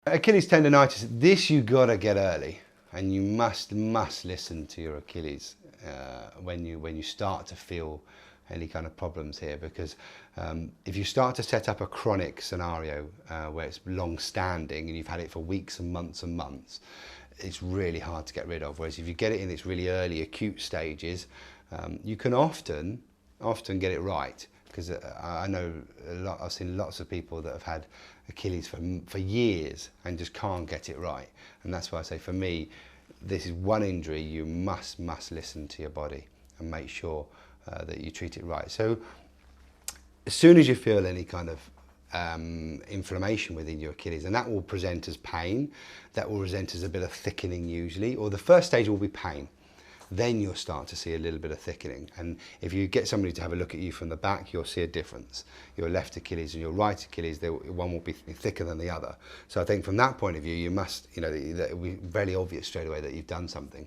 Achilles tendonitis, this you gotta get early, and you must listen to your Achilles when you start to feel any kind of problems here, because if you start to set up a chronic scenario where it's long standing and you've had it for weeks and months, it's really hard to get rid of. Whereas if you get it in its really early acute stages, you can often get it right. Because I know I've seen lots of people that have had Achilles for years and just can't get it right. And that's why I say, for me, this is one injury you must listen to your body and make sure that you treat it right. So as soon as you feel any kind of inflammation within your Achilles, and that will present as pain, that will present as a bit of thickening usually, or the first stage will be pain. Then you'll start to see a little bit of thickening. And if you get somebody to have a look at you from the back, you'll see a difference. Your left Achilles and your right Achilles, one will be thicker than the other. So I think from that point of view, you must, that it will be very obvious straight away that you've done something.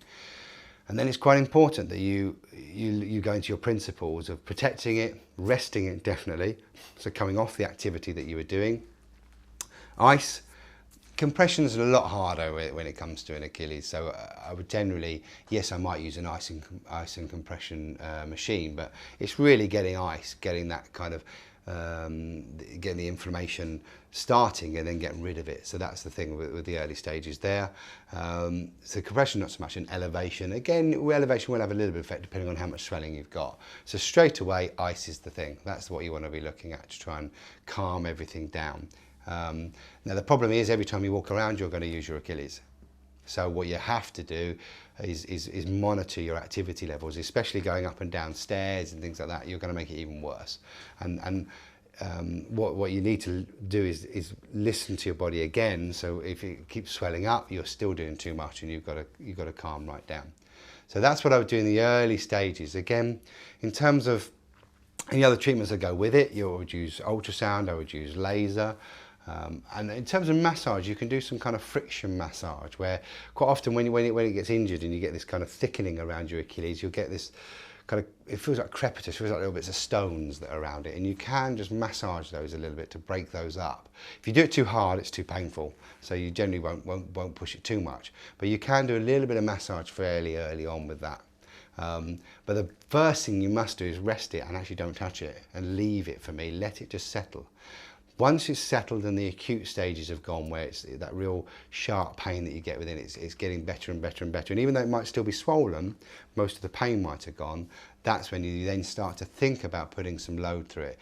And then it's quite important that you go into your principles of protecting it, resting it definitely, so coming off the activity that you were doing. Ice. Compression is a lot harder when it comes to an Achilles, so I would generally, yes, I might use an ice and compression machine, but it's really getting ice, getting that kind of, getting the inflammation starting and then getting rid of it. So that's the thing with the early stages there. So compression, not so much, an elevation. Again, elevation will have a little bit of effect depending on how much swelling you've got. So straight away, ice is the thing. That's what you want to be looking at to try and calm everything down. Now the problem is, every time you walk around you're going to use your Achilles. So what you have to do is monitor your activity levels, especially going up and down stairs and things like that. You're going to make it even worse. And what you need to do is listen to your body again. So if it keeps swelling up, you're still doing too much, and you've got to calm right down. So that's what I would do in the early stages. Again, in terms of any other treatments that go with it, you would use ultrasound, I would use laser. And in terms of massage, you can do some kind of friction massage, where quite often when it gets injured and you get this kind of thickening around your Achilles, you'll get this kind of, it feels like crepitus, feels like little bits of stones that are around it, and you can just massage those a little bit to break those up. If you do it too hard, it's too painful, so you generally won't push it too much. But you can do a little bit of massage fairly early on with that. But the first thing you must do is rest it and actually don't touch it, and leave it, for me, let it just settle. Once it's settled and the acute stages have gone, where it's that real sharp pain that you get within it, it's getting better and better and better. And even though it might still be swollen, most of the pain might have gone, that's when you then start to think about putting some load through it.